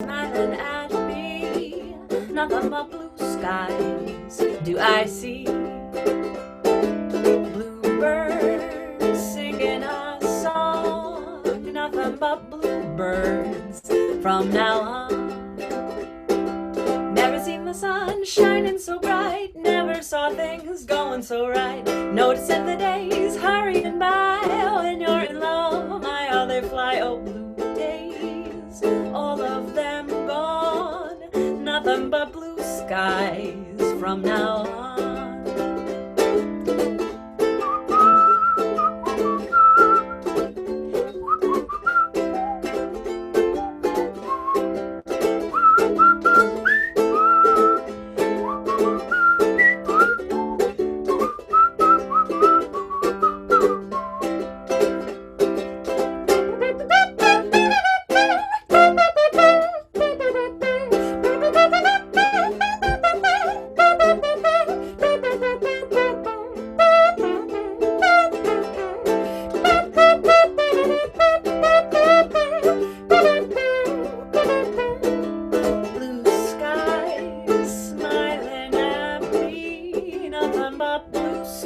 Smiling at me, nothing but blue skies do I see. Bluebirds singing a song, nothing but bluebirds from now on. Never seen the sun shining so bright, never saw things going so right. Noticing the days hurrying by, when you're in love, my how they fly. Oh, blue days, all of them gone, nothing but blue skies from now on.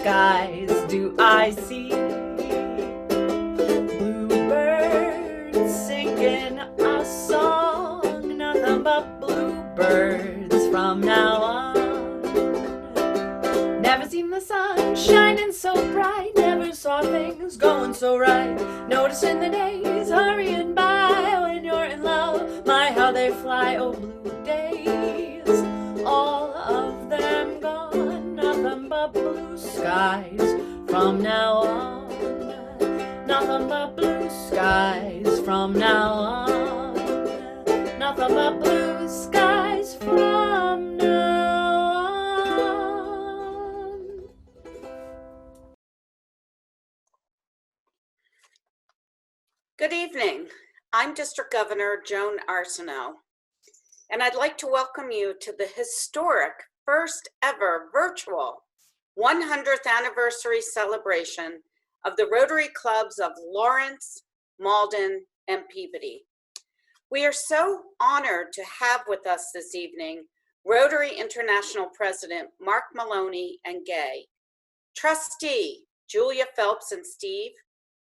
Skies do I see. Bluebirds singing a song, nothing but bluebirds from now on. Never seen the sun shining so bright, never saw things going so right. Noticing the days hurrying by, when you're in love, my how they fly. Oh, blue days, all of them gone, nothing but blue skies from now on. Nothing but blue skies from now on. Nothing but blue skies from now on. Good evening. I'm District Governor Joan Arsenault, and I'd like to welcome you to the historic first ever virtual 100th anniversary celebration of the Rotary Clubs of Lawrence, Malden, and Peabody. We are so honored to have with us this evening Rotary International President Mark Maloney and Gay, Trustee Julia Phelps and Steve,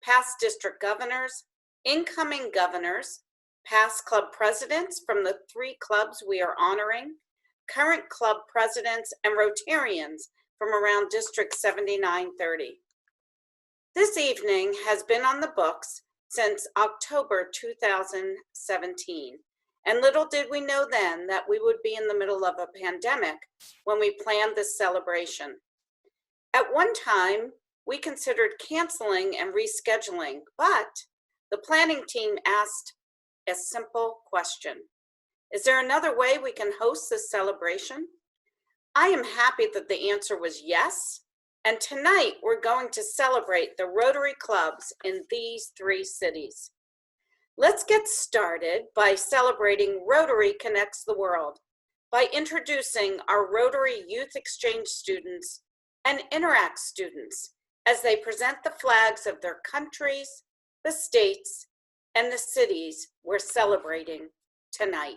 past district governors, incoming governors, past club presidents from the 3 clubs we are honoring, current club presidents, and Rotarians from around District 7930. This evening has been on the books since October 2017, and little did we know then that we would be in the middle of a pandemic when we planned this celebration. At one time, we considered canceling and rescheduling, but the planning team asked a simple question. Is there another way we can host this celebration? I am happy that the answer was yes, and tonight we're going to celebrate the Rotary Clubs in these 3 cities. Let's get started by celebrating Rotary Connects the World by introducing our Rotary Youth Exchange students and Interact students as they present the flags of their countries, the states, and the cities we're celebrating tonight.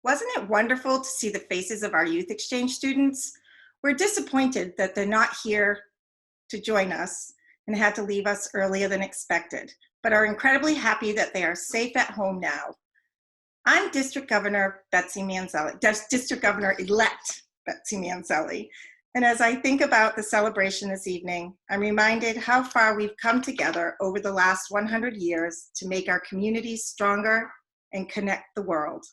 Wasn't it wonderful to see the faces of our youth exchange students? We're disappointed that they're not here to join us and had to leave us earlier than expected, but are incredibly happy that they are safe at home now. I'm District Governor Betsy Manzelli, District Governor-elect Betsy Manzelli, and as I think about the celebration this evening, I'm reminded how far we've come together over the last 100 years to make our communities stronger and connect the world.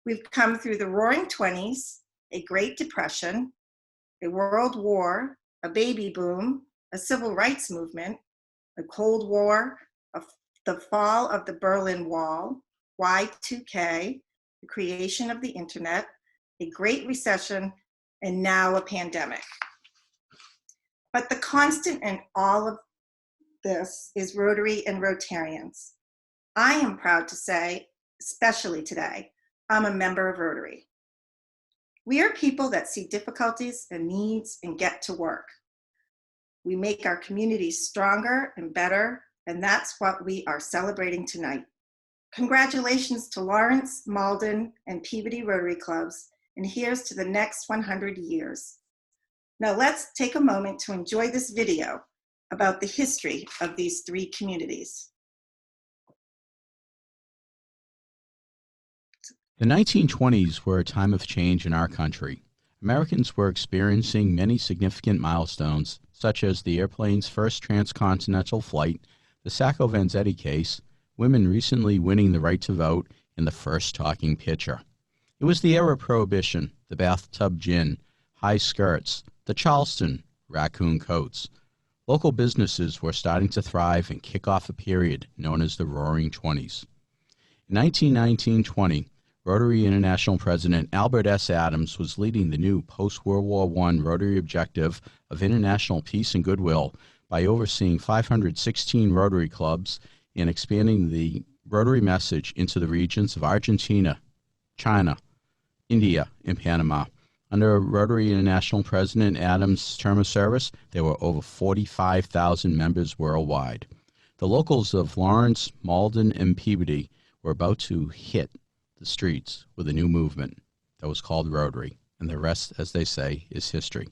We've come through the Roaring 20s, a Great Depression, a World War, a baby boom, a civil rights movement, a Cold War, the fall of the Berlin Wall, Y2K, the creation of the internet, a Great Recession, and now a pandemic. But the constant in all of this is Rotary and Rotarians. I am proud to say, especially today, I'm a member of Rotary. We are people that see difficulties and needs and get to work. We make our communities stronger and better, and that's what we are celebrating tonight. Congratulations to Lawrence, Malden, and Peabody Rotary Clubs, and here's to the next 100 years. Now let's take a moment to enjoy this video about the history of these three communities. The 1920s were a time of change in our country. Americans were experiencing many significant milestones, such as the airplane's first transcontinental flight, the Sacco Vanzetti case, women recently winning the right to vote, and the first talking picture. It was the era of Prohibition, the bathtub gin, high skirts, the Charleston, raccoon coats. Local businesses were starting to thrive and kick off a period known as the Roaring 20s. In 1919-20, Rotary International President Albert S. Adams was leading the new post-World War I Rotary objective of international peace and goodwill by overseeing 516 Rotary clubs and expanding the Rotary message into the regions of Argentina, China, India, and Panama. Under Rotary International President Adams' term of service, there were over 45,000 members worldwide. The locals of Lawrence, Malden, and Peabody were about to hit the streets with a new movement that was called Rotary, and the rest, as they say, is history.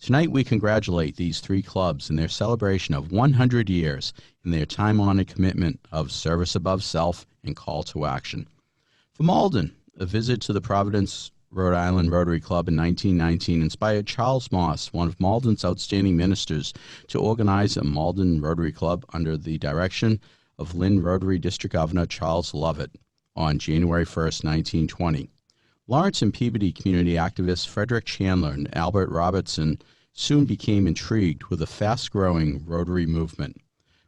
Tonight we congratulate these three clubs in their celebration of 100 years in their time-honored commitment of service above self and call to action. For Malden, a visit to the Providence, Rhode Island Rotary Club in 1919 inspired Charles Moss, one of Malden's outstanding ministers, to organize a Malden Rotary Club under the direction of Lynn Rotary District Governor Charles Lovett on January 1st, 1920. Lawrence and Peabody community activists Frederick Chandler and Albert Robertson soon became intrigued with the fast-growing Rotary movement.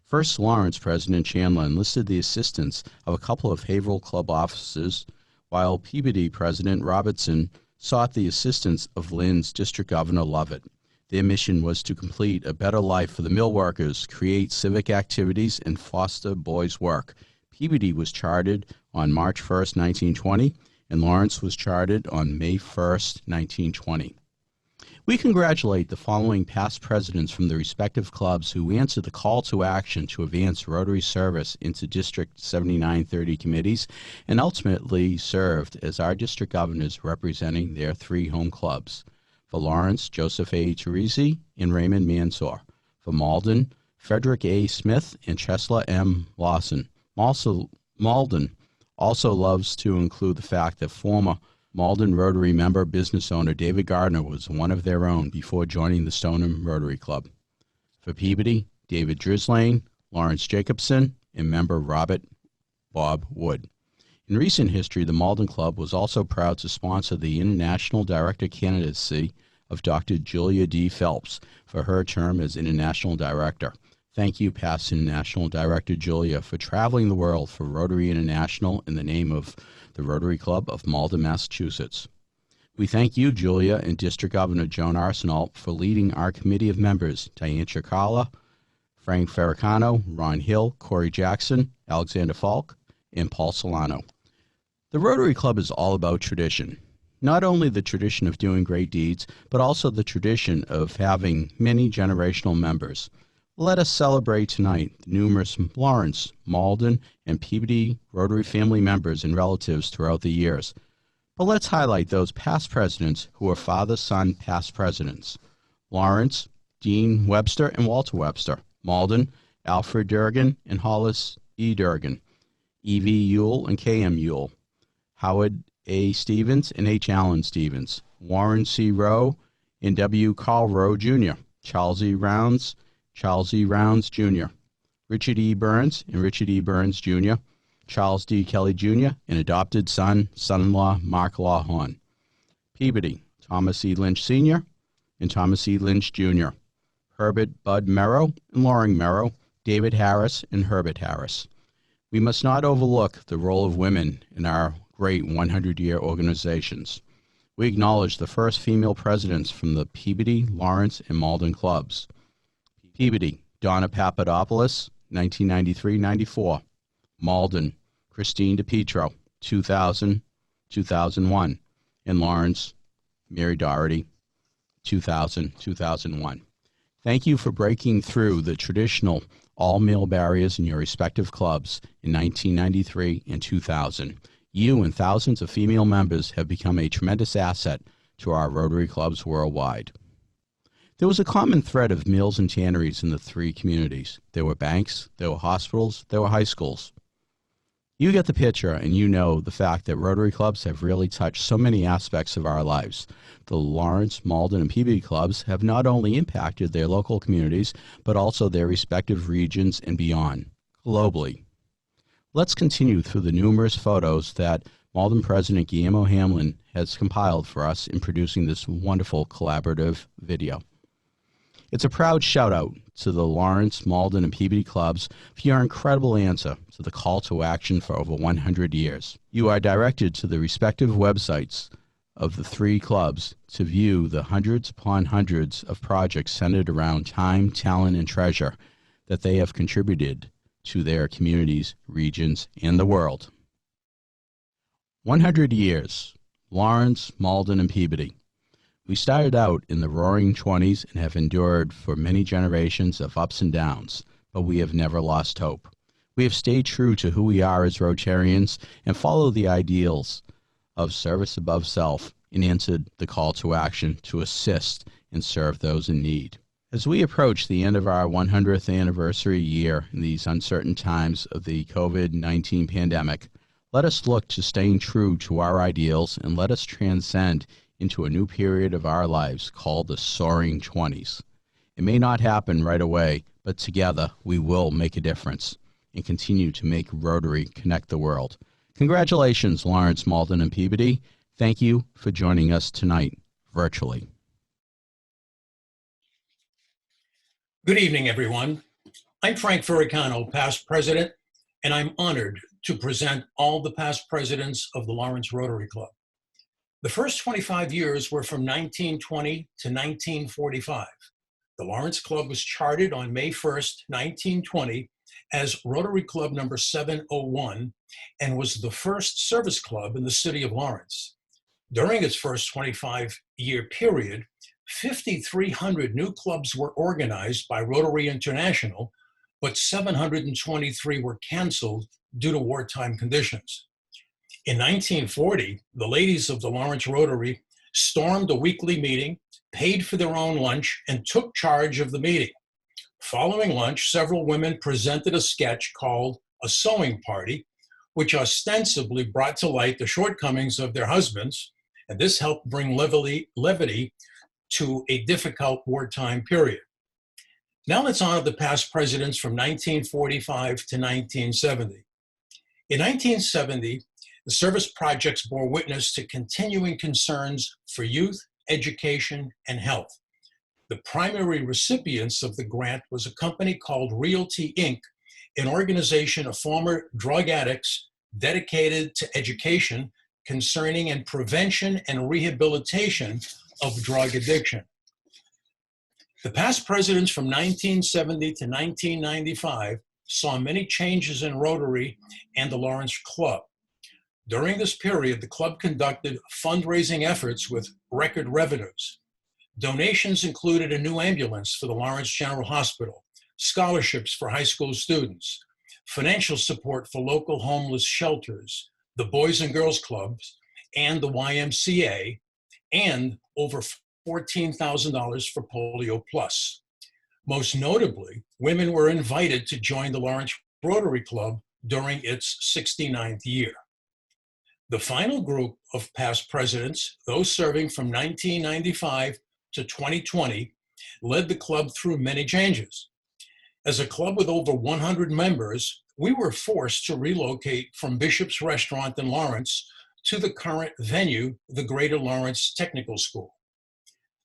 First, Lawrence President Chandler enlisted the assistance of a couple of Haverhill Club officers, while Peabody President Robertson sought the assistance of Lynn's District Governor Lovett. Their mission was to complete a better life for the mill workers, create civic activities, and foster boys' work. Peabody was chartered on March 1st, 1920, and Lawrence was chartered on May 1st, 1920. We congratulate the following past presidents from the respective clubs who answered the call to action to advance Rotary service into District 7930 committees and ultimately served as our district governors representing their three home clubs. For Lawrence, Joseph A. Teresi and Raymond Mansour. For Malden, Frederick A. Smith and Chesla M. Lawson. Malden also loves to include the fact that former Malden Rotary member business owner David Gardner was one of their own before joining the Stoneham Rotary Club. For Peabody, David Drislane, Lawrence Jacobson, and member Robert Bob Wood. In recent history, the Malden Club was also proud to sponsor the International Director candidacy of Dr. Julia D. Phelps for her term as International Director. Thank you, past International Director Julia, for traveling the world for Rotary International in the name of the Rotary Club of Malden, Massachusetts. We thank you, Julia, and District Governor Joan Arsenault for leading our committee of members, Diane Chikala, Frank Ferricano, Ron Hill, Corey Jackson, Alexander Falk, and Paul Solano. The Rotary Club is all about tradition. Not only the tradition of doing great deeds, but also the tradition of having many generational members. Let us celebrate tonight the numerous Lawrence, Malden, and Peabody Rotary family members and relatives throughout the years. But let's highlight those past presidents who were father-son past presidents. Lawrence, Dean Webster and Walter Webster. Malden, Alfred Durgan and Hollis E. Durgan. E.V. Ewell and K.M. Ewell. Howard A. Stevens and H. Allen Stevens. Warren C. Rowe and W. Carl Rowe, Jr. Charles E. Rounds Jr. Richard E. Burns and Richard E. Burns, Jr. Charles D. Kelly, Jr. and adopted son-in-law Mark Lawhorn. Peabody, Thomas E. Lynch, Sr. and Thomas E. Lynch, Jr. Herbert Bud Merrow and Loring Merrow, David Harris and Herbert Harris. We must not overlook the role of women in our great 100-year organizations. We acknowledge the first female presidents from the Peabody, Lawrence, and Malden clubs. Peabody, Donna Papadopoulos, 1993-94. Malden, Christine DePietro, 2000-2001. And Lawrence, Mary Doherty, 2000-2001. Thank you for breaking through the traditional all-male barriers in your respective clubs in 1993 and 2000. You and thousands of female members have become a tremendous asset to our Rotary clubs worldwide. There was a common thread of mills and tanneries in the three communities. There were banks, there were hospitals, there were high schools. You get the picture, and you know the fact that Rotary clubs have really touched so many aspects of our lives. The Lawrence, Malden, and Peabody clubs have not only impacted their local communities, but also their respective regions and beyond, globally. Let's continue through the numerous photos that Malden President Guillermo Hamlin has compiled for us in producing this wonderful collaborative video. It's a proud shout-out to the Lawrence, Malden, and Peabody clubs for your incredible answer to the call to action for over 100 years. You are directed to the respective websites of the three clubs to view the hundreds upon hundreds of projects centered around time, talent, and treasure that they have contributed to their communities, regions, and the world. 100 years, Lawrence, Malden, and Peabody. We started out in the roaring 20s and have endured for many generations of ups and downs, but we have never lost hope. We have stayed true to who we are as Rotarians and followed the ideals of service above self and answered the call to action to assist and serve those in need. As we approach the end of our 100th anniversary year in these uncertain times of the COVID-19 pandemic, let us look to staying true to our ideals and let us transcend into a new period of our lives called the Soaring 20s. It may not happen right away, but together we will make a difference and continue to make Rotary connect the world. Congratulations, Lawrence, Malden, and Peabody. Thank you for joining us tonight, virtually. Good evening, everyone. I'm Frank Furicano, past president, and I'm honored to present all the past presidents of the Lawrence Rotary Club. The first 25 years were from 1920 to 1945. The Lawrence Club was chartered on May 1st, 1920 as Rotary Club number 701 and was the first service club in the city of Lawrence. During its first 25-year period, 5,300 new clubs were organized by Rotary International, but 723 were canceled due to wartime conditions. In 1940, the ladies of the Lawrence Rotary stormed a weekly meeting, paid for their own lunch, and took charge of the meeting. Following lunch, several women presented a sketch called A Sewing Party, which ostensibly brought to light the shortcomings of their husbands, and this helped bring levity to a difficult wartime period. Now let's honor the past presidents from 1945 to 1970. In 1970, the service projects bore witness to continuing concerns for youth, education, and health. The primary recipients of the grant was a company called Realty Inc., an organization of former drug addicts dedicated to education concerning and prevention and rehabilitation of drug addiction. The past presidents from 1970 to 1995 saw many changes in Rotary and the Lawrence Club. During this period, the club conducted fundraising efforts with record revenues. Donations included a new ambulance for the Lawrence General Hospital, scholarships for high school students, financial support for local homeless shelters, the Boys and Girls Clubs, and the YMCA, and over $14,000 for Polio Plus. Most notably, women were invited to join the Lawrence Rotary Club during its 69th year. The final group of past presidents, those serving from 1995 to 2020, led the club through many changes. As a club with over 100 members, we were forced to relocate from Bishop's Restaurant in Lawrence to the current venue, the Greater Lawrence Technical School.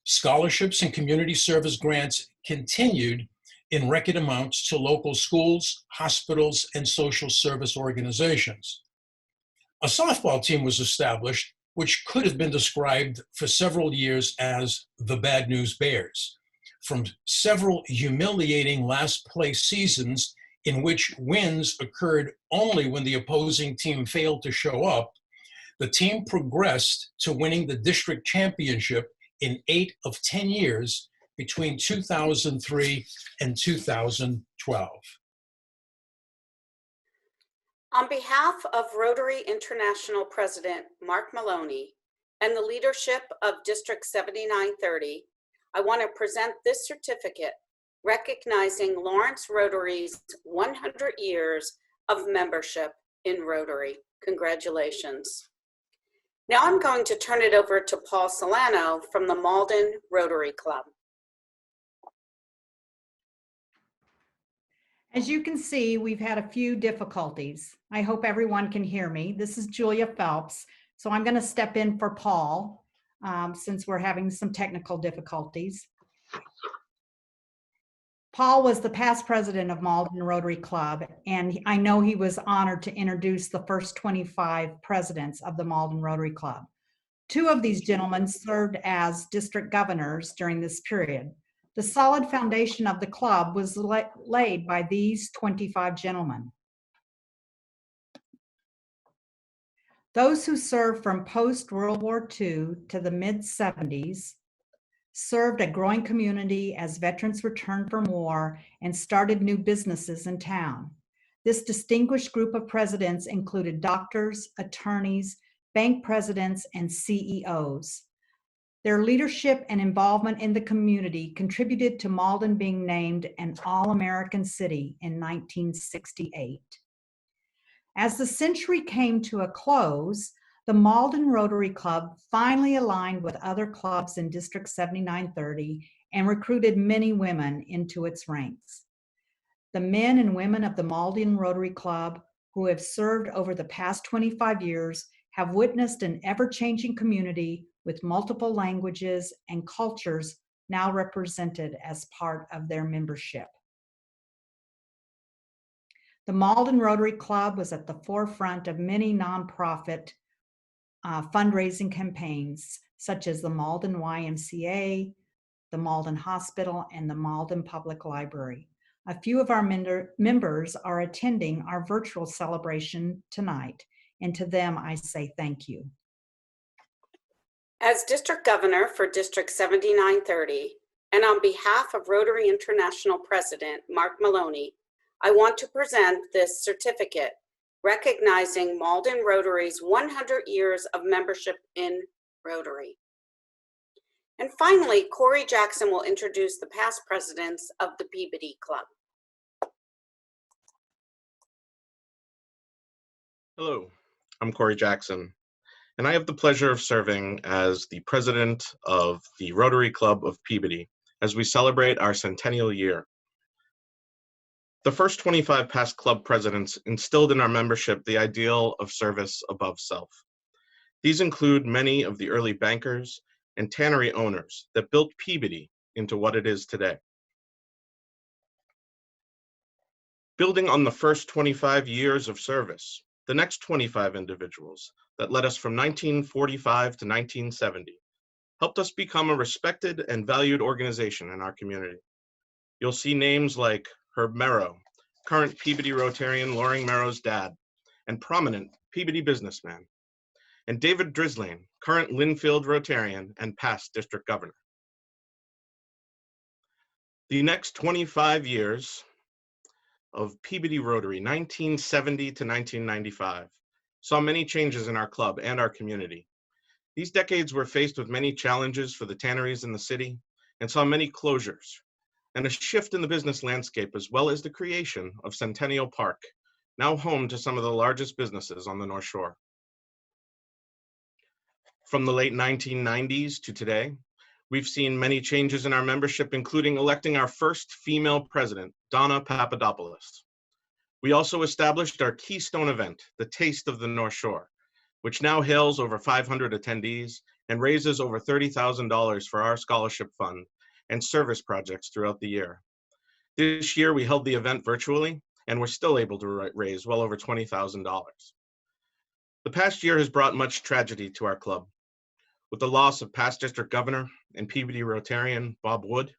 Scholarships and community service grants continued in record amounts to local schools, hospitals, and social service organizations. A softball team was established, which could have been described for several years as the Bad News Bears. From several humiliating last place seasons in which wins occurred only when the opposing team failed to show up, the team progressed to winning the district championship in 8 of 10 years between 2003 and 2012. On behalf of Rotary International President Mark Maloney and the leadership of District 7930, I want to present this certificate recognizing Lawrence Rotary's 100 years of membership in Rotary. Congratulations. Now I'm going to turn it over to Paul Solano from the Malden Rotary Club. As you can see, we've had a few difficulties. I hope everyone can hear me. This is Julia Phelps, so I'm going to step in for Paul since we're having some technical difficulties. Paul was the past president of Malden Rotary Club, and I know he was honored to introduce the first 25 presidents of the Malden Rotary Club. 2 of these gentlemen served as district governors during this period. The solid foundation of the club was laid by these 25 gentlemen. Those who served from post-World War II to the mid-70s served a growing community as veterans returned from war and started new businesses in town. This distinguished group of presidents included doctors, attorneys, bank presidents, and CEOs. Their leadership and involvement in the community contributed to Malden being named an All-American City in 1968. As the century came to a close, the Malden Rotary Club finally aligned with other clubs in District 7930 and recruited many women into its ranks. The men and women of the Malden Rotary Club who have served over the past 25 years have witnessed an ever-changing community with multiple languages and cultures now represented as part of their membership. The Malden Rotary Club was at the forefront of many nonprofit fundraising campaigns, such as the Malden YMCA, the Malden Hospital, and the Malden Public Library. A few of our members are attending our virtual celebration tonight, and to them I say thank you. As District Governor for District 7930, and on behalf of Rotary International President Mark Maloney, I want to present this certificate recognizing Malden Rotary's 100 years of membership in Rotary. And finally, Corey Jackson will introduce the past presidents of the Peabody Club. Hello, I'm Corey Jackson, and I have the pleasure of serving as the president of the Rotary Club of Peabody as we celebrate our centennial year. The first 25 past club presidents instilled in our membership the ideal of service above self. These include many of the early bankers and tannery owners that built Peabody into what it is today. Building on the first 25 years of service, the next 25 individuals that led us from 1945 to 1970 helped us become a respected and valued organization in our community. You'll see names like Herb Merrow, current Peabody Rotarian Loring Merrow's dad, and prominent Peabody businessman, and David Drislane, current Linfield Rotarian and past district governor. The next 25 years of Peabody Rotary, 1970 to 1995, saw many changes in our club and our community, These decades were faced with many challenges for the tanneries in the city and saw many closures and a shift in the business landscape, as well as the creation of Centennial Park, now home to some of the largest businesses on the North Shore. From the late 1990s to today, we've seen many changes in our membership, including electing our first female president, Donna Papadopoulos. We also established our keystone event, the Taste of the North Shore, which now hails over 500 attendees and raises over $30,000 for our scholarship fund and service projects throughout the year. This year, we held the event virtually, and we're still able to raise well over $20,000. The past year has brought much tragedy to our club, with the loss of past district governor and Peabody Rotarian Bob Wood,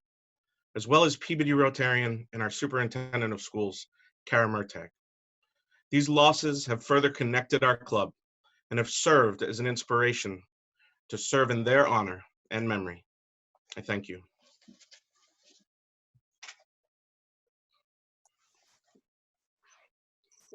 as well as Peabody Rotarian and our superintendent of schools, Kara Murtagh. These losses have further connected our club and have served as an inspiration to serve in their honor and memory. I thank you.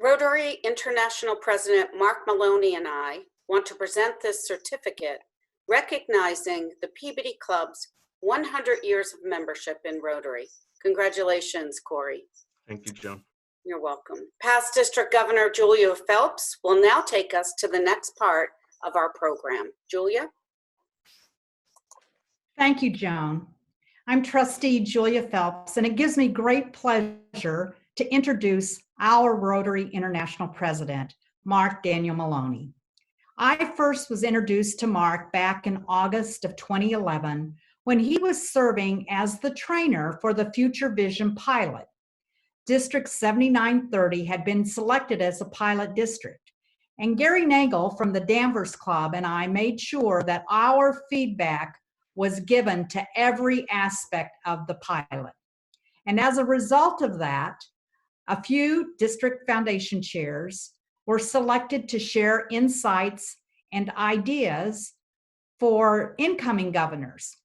Rotary International President Mark Maloney and I want to present this certificate recognizing the Peabody Club's 100 years of membership in Rotary. Congratulations, Corey. Thank you, Joan. You're welcome. Past District Governor Julia Phelps will now take us to the next part of our program. Julia? Thank you, Joan. I'm Trustee Julia Phelps, and it gives me great pleasure to introduce our Rotary International President, Mark Daniel Maloney. I first was introduced to Mark back in August of 2011 when he was serving as the trainer for the Future Vision pilot. District 7930 had been selected as a pilot district, and Gary Nagel from the Danvers Club and I made sure that our feedback was given to every aspect of the pilot. And as a result of that, a few district foundation chairs were selected to share insights and ideas for incoming governors.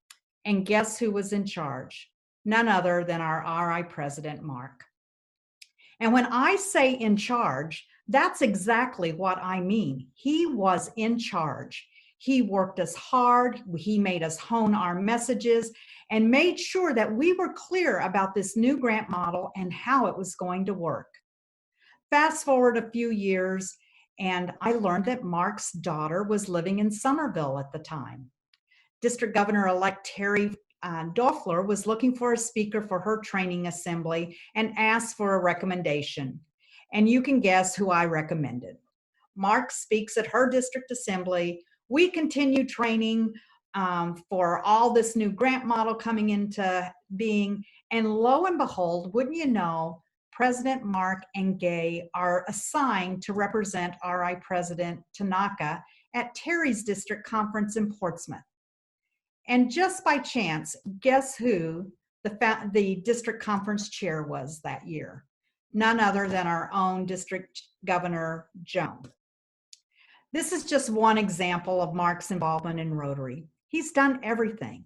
And guess who was in charge? None other than our RI President, Mark. And when I say in charge, that's exactly what I mean. He was in charge. He worked us hard. He made us hone our messages and made sure that we were clear about this new grant model and how it was going to work. Fast forward a few years, and I learned that Mark's daughter was living in Somerville at the time. District Governor-elect Terry Doeffler was looking for a speaker for her training assembly and asked for a recommendation. And you can guess who I recommended. Mark speaks at her district assembly. We continue training for all this new grant model coming into being. And lo and behold, wouldn't you know, President Mark and Gay are assigned to represent RI President Tanaka at Terry's district conference in Portsmouth. And just by chance, guess who the district conference chair was that year? None other than our own district governor, Joan. This is just one example of Mark's involvement in Rotary. He's done everything.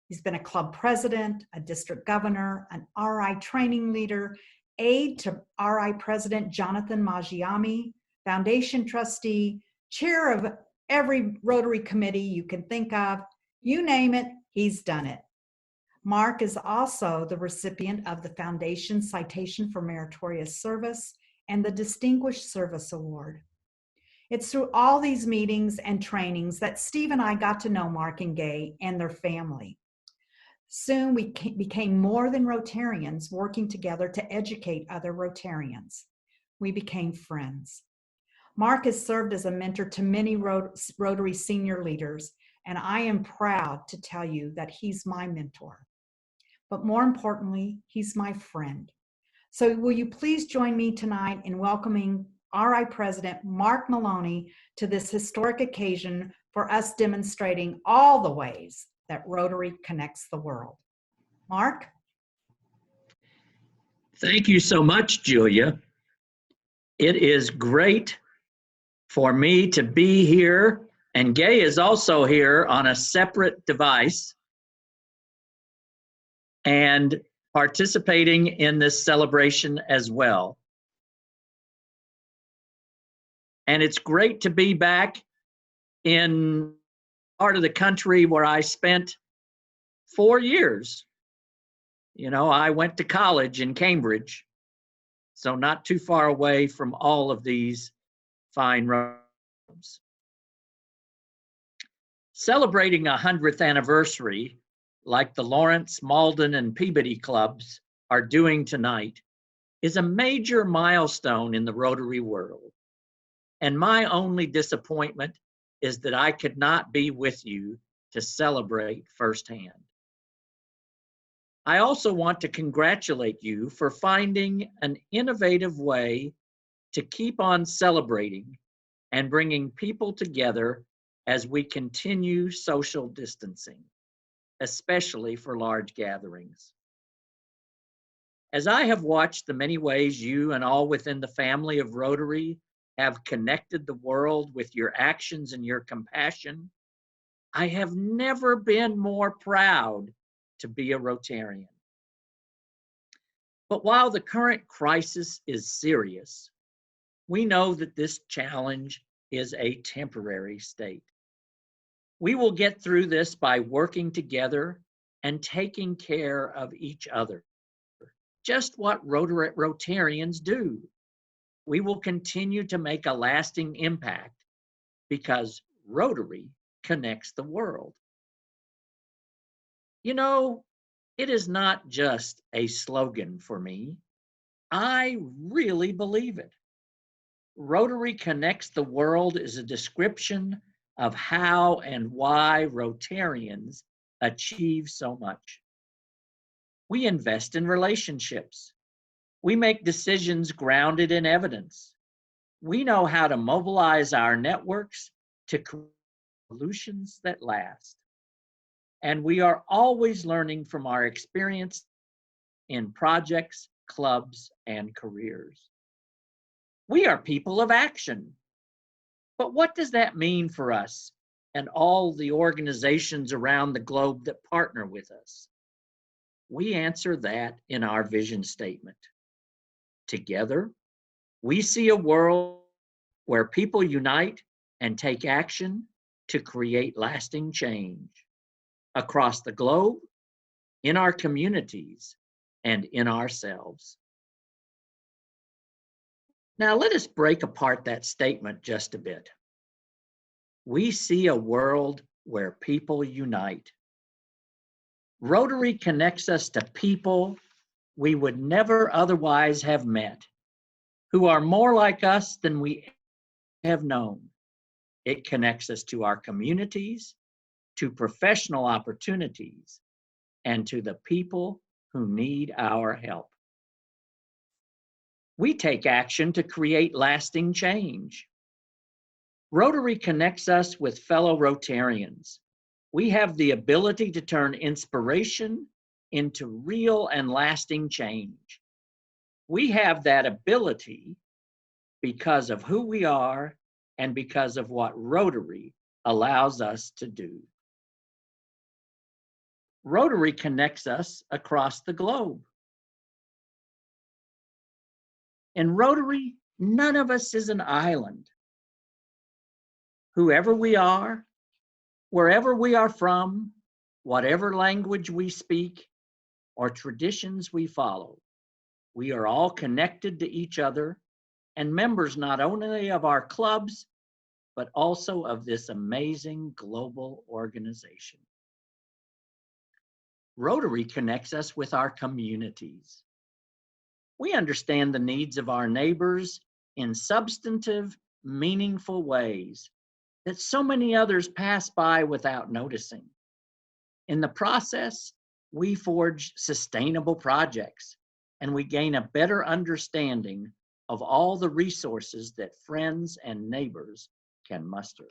He's been a club president, a district governor, an RI training leader, aide to RI President Jonathan Maggiami, foundation trustee, chair of every Rotary committee you can think of. You name it, he's done it. Mark is also the recipient of the Foundation Citation for Meritorious Service and the Distinguished Service Award. It's through all these meetings and trainings that Steve and I got to know Mark and Gay and their family. Soon we became more than Rotarians working together to educate other Rotarians. We became friends. Mark has served as a mentor to many Rotary senior leaders, and I am proud to tell you that he's my mentor. But more importantly, he's my friend. So will you please join me tonight in welcoming RI President Mark Maloney to this historic occasion for us demonstrating all the ways that Rotary connects the world. Mark? Thank you so much, Julia. It is great for me to be here, and Gay is also here on a separate device and participating in this celebration as well. And it's great to be back in part of the country where I spent 4 years. You know, I went to college in Cambridge, so not too far away from all of these fine roads. Celebrating a 100th anniversary, like the Lawrence, Malden, and Peabody clubs are doing tonight, is a major milestone in the Rotary world. And my only disappointment is that I could not be with you to celebrate firsthand. I also want to congratulate you for finding an innovative way to keep on celebrating and bringing people together as we continue social distancing, especially for large gatherings. As I have watched the many ways you and all within the family of Rotary have connected the world with your actions and your compassion, I have never been more proud to be a Rotarian. But while the current crisis is serious, we know that this challenge is a temporary state. We will get through this by working together and taking care of each other. Just what Rotarians do. We will continue to make a lasting impact because Rotary connects the world. You know, it is not just a slogan for me. I really believe it. Rotary connects the world is a description of how and why Rotarians achieve so much. We invest in relationships. We make decisions grounded in evidence. We know how to mobilize our networks to create solutions that last. And we are always learning from our experience in projects, clubs, and careers. We are people of action. But what does that mean for us and all the organizations around the globe that partner with us? We answer that in our vision statement. Together, we see a world where people unite and take action to create lasting change across the globe, in our communities, and in ourselves. Now let us break apart that statement just a bit. We see a world where people unite. Rotary connects us to people we would never otherwise have met, who are more like us than we have known. It connects us to our communities, to professional opportunities, and to the people who need our help. We take action to create lasting change. Rotary connects us with fellow Rotarians. We have the ability to turn inspiration into real and lasting change. We have that ability because of who we are and because of what Rotary allows us to do. Rotary connects us across the globe. In Rotary, none of us is an island. Whoever we are, wherever we are from, whatever language we speak, or traditions we follow, we are all connected to each other and members not only of our clubs, but also of this amazing global organization. Rotary connects us with our communities. We understand the needs of our neighbors in substantive, meaningful ways that so many others pass by without noticing. In the process, we forge sustainable projects and we gain a better understanding of all the resources that friends and neighbors can muster.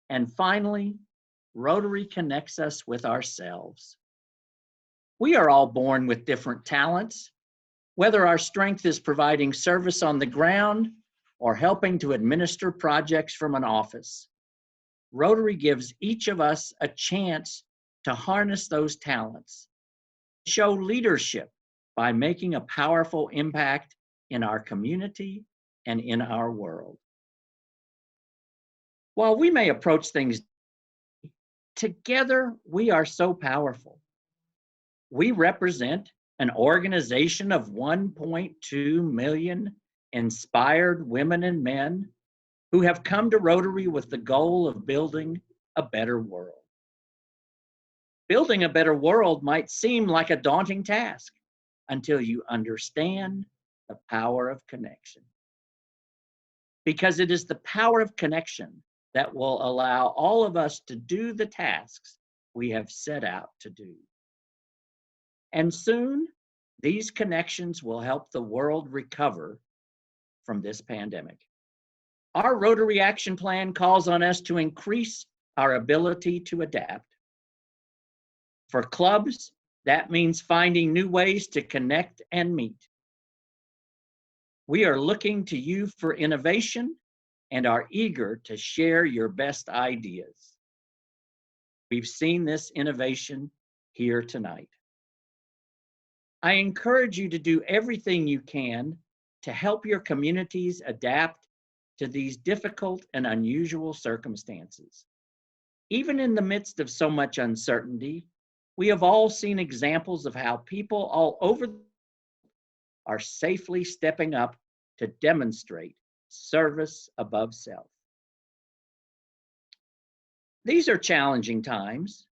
And finally, Rotary connects us with ourselves. We are all born with different talents, whether our strength is providing service on the ground or helping to administer projects from an office. Rotary gives each of us a chance to harness those talents, show leadership by making a powerful impact in our community and in our world. While we may approach things Together, we are so powerful. We represent an organization of 1.2 million inspired women and men who have come to Rotary with the goal of building a better world. Building a better world might seem like a daunting task until you understand the power of connection. Because it is the power of connection that will allow all of us to do the tasks we have set out to do. And soon, these connections will help the world recover from this pandemic. Our Rotary Action Plan calls on us to increase our ability to adapt. For clubs, that means finding new ways to connect and meet. We are looking to you for innovation and are eager to share your best ideas. We've seen this innovation here tonight. I encourage you to do everything you can to help your communities adapt to these difficult and unusual circumstances. Even in the midst of so much uncertainty, we have all seen examples of how people all over the world are safely stepping up to demonstrate service above self. These are challenging times,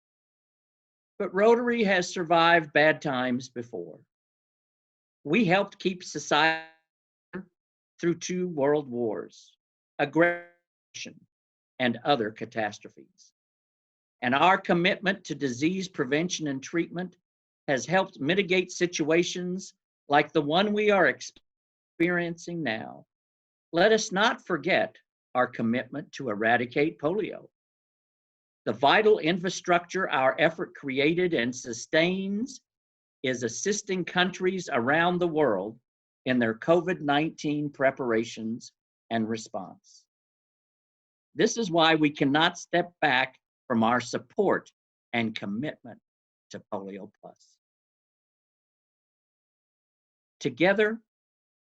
but Rotary has survived bad times before. We helped keep society through 2 world wars, aggression, and other catastrophes. And our commitment to disease prevention and treatment has helped mitigate situations like the one we are experiencing now. Let us not forget our commitment to eradicate polio. The vital infrastructure our effort created and sustains is assisting countries around the world in their COVID-19 preparations and response. This is why we cannot step back from our support and commitment to Polio Plus. Together,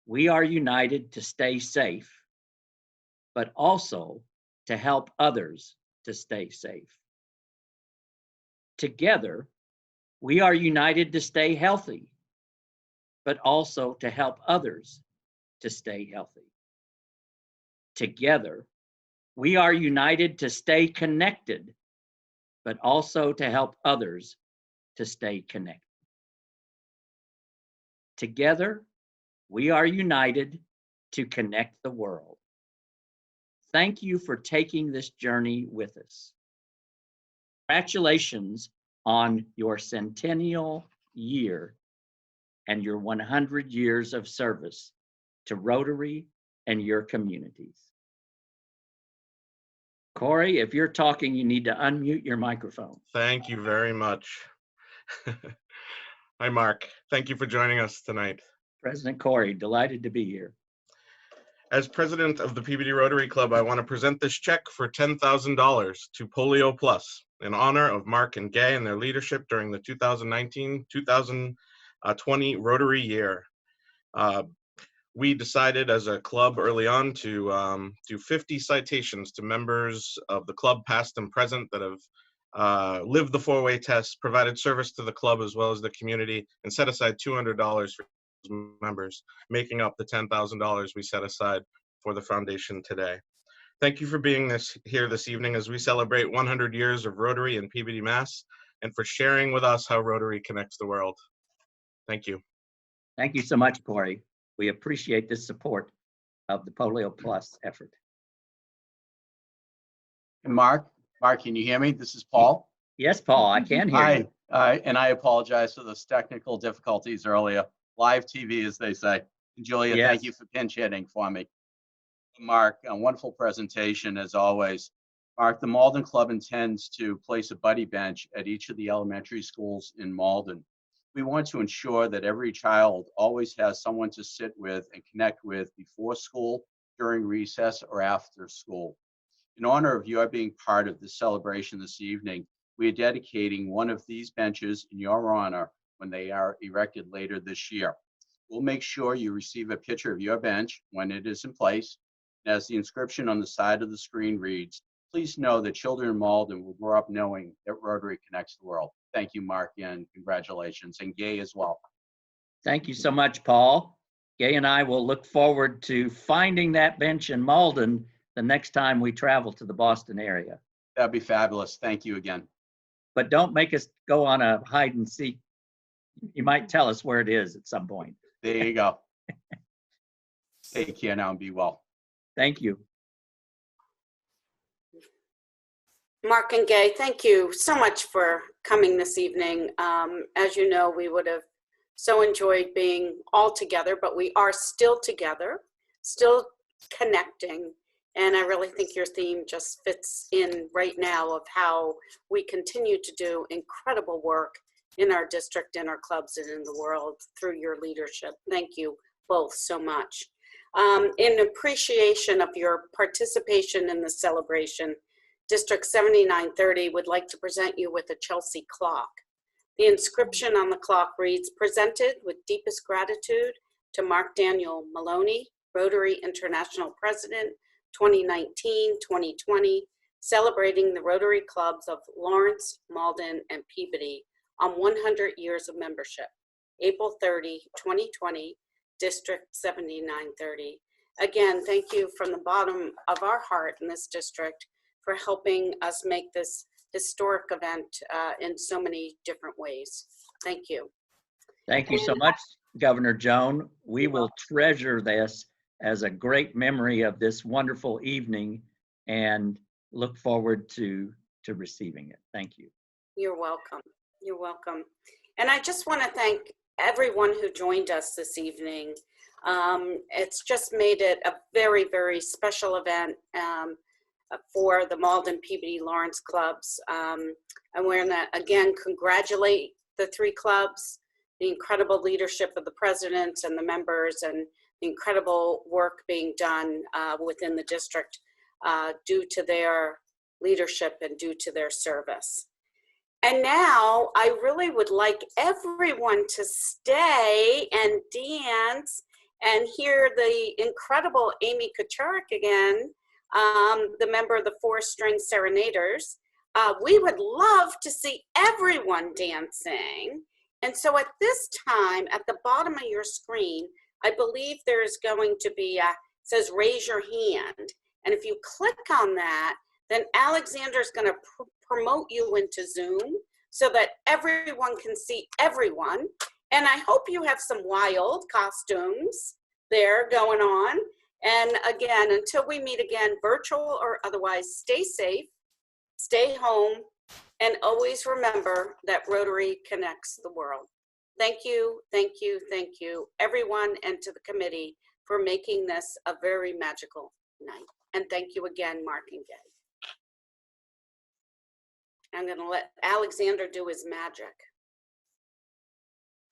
we are united to stay safe, but also to help others to stay safe. Together, we are united to stay healthy, but also to help others to stay healthy. Together, we are united to stay connected, but also to help others to stay connected. Together, we are united to connect the world. Thank you for taking this journey with us. Congratulations on your centennial year and your 100 years of service to Rotary and your communities. Corey, if you're talking, you need to unmute your microphone. Thank you very much. Hi, Mark. Thank you for joining us tonight. President Corey, delighted to be here. As president of the Peabody Rotary Club, I want to present this check for $10,000 to Polio Plus in honor of Mark and Gay and their leadership during the 2019-2020 Rotary year. We decided as a club early on to do 50 citations to members of the club, past and present, that have lived the 4-way test, provided service to the club as well as the community, and set aside $200 for members, making up the $10,000 we set aside for the foundation today. Thank you for being here this evening as we celebrate 100 years of Rotary in Peabody, Mass, and for sharing with us how Rotary connects the world. Thank you. Thank you so much, Corey. We appreciate the support of the Polio Plus effort. And Mark, can you hear me? This is Paul. Yes, Paul, I can hear you. Hi, and I apologize for those technical difficulties earlier. Live TV, as they say. And Julia, Yes. Thank you for pinch hitting for me. Mark, a wonderful presentation as always. Mark, the Malden Club intends to place a buddy bench at each of the elementary schools in Malden. We want to ensure that every child always has someone to sit with and connect with before school, during recess, or after school. In honor of your being part of this celebration this evening, we are dedicating one of these benches in your honor when they are erected later this year. We'll make sure you receive a picture of your bench when it is in place. As the inscription on the side of the screen reads, please know that children in Malden will grow up knowing that Rotary connects the world. Thank you, Mark, and congratulations, and Gay as well. Thank you so much, Paul. Gay and I will look forward to finding that bench in Malden the next time we travel to the Boston area. That'd be fabulous. Thank you again. But don't make us go on a hide and seek. You might tell us where it is at some point. There you go. Take care now and be well. Thank you. Mark and Gay, thank you so much for coming this evening. As you know, we would have so enjoyed being all together, but we are still together, still connecting. And I really think your theme just fits in right now of how we continue to do incredible work in our district, in our clubs, and in the world through your leadership. Thank you both so much. In appreciation of your participation in the celebration, District 7930 would like to present you with a Chelsea clock. The inscription on the clock reads, "Presented with deepest gratitude to Mark Daniel Maloney, Rotary International President, 2019-2020, celebrating the Rotary Clubs of Lawrence, Malden, and Peabody on 100 years of membership, April 30, 2020, District 7930. Again, thank you from the bottom of our heart in this district for helping us make this historic event in so many different ways. Thank you. Thank you so much, Governor Joan. We will treasure this as a great memory of this wonderful evening and look forward to receiving it. Thank you. You're welcome. You're welcome. And I just want to thank everyone who joined us this evening. It's just made it a very, very special event for the Malden, Peabody, Lawrence clubs. I want to again congratulate the three clubs, the incredible leadership of the presidents and the members, and the incredible work being done within the district due to their leadership and due to their service. And now I really would like everyone to stay and dance and hear the incredible Amy Kacharik again, the member of the Four String Serenaders. We would love to see everyone dancing. And so at this time, at the bottom of your screen, I believe there's going to be it says raise your hand. And if you click on that, then Alexander's going to promote you into Zoom so that everyone can see everyone. And I hope you have some wild costumes there going on. And again, until we meet again, virtual or otherwise, stay safe, stay home, and always remember that Rotary connects the world. Thank you, thank you, thank you, everyone, and to the committee for making this a very magical night. And thank you again, Mark and Gay. I'm going to let Alexander do his magic.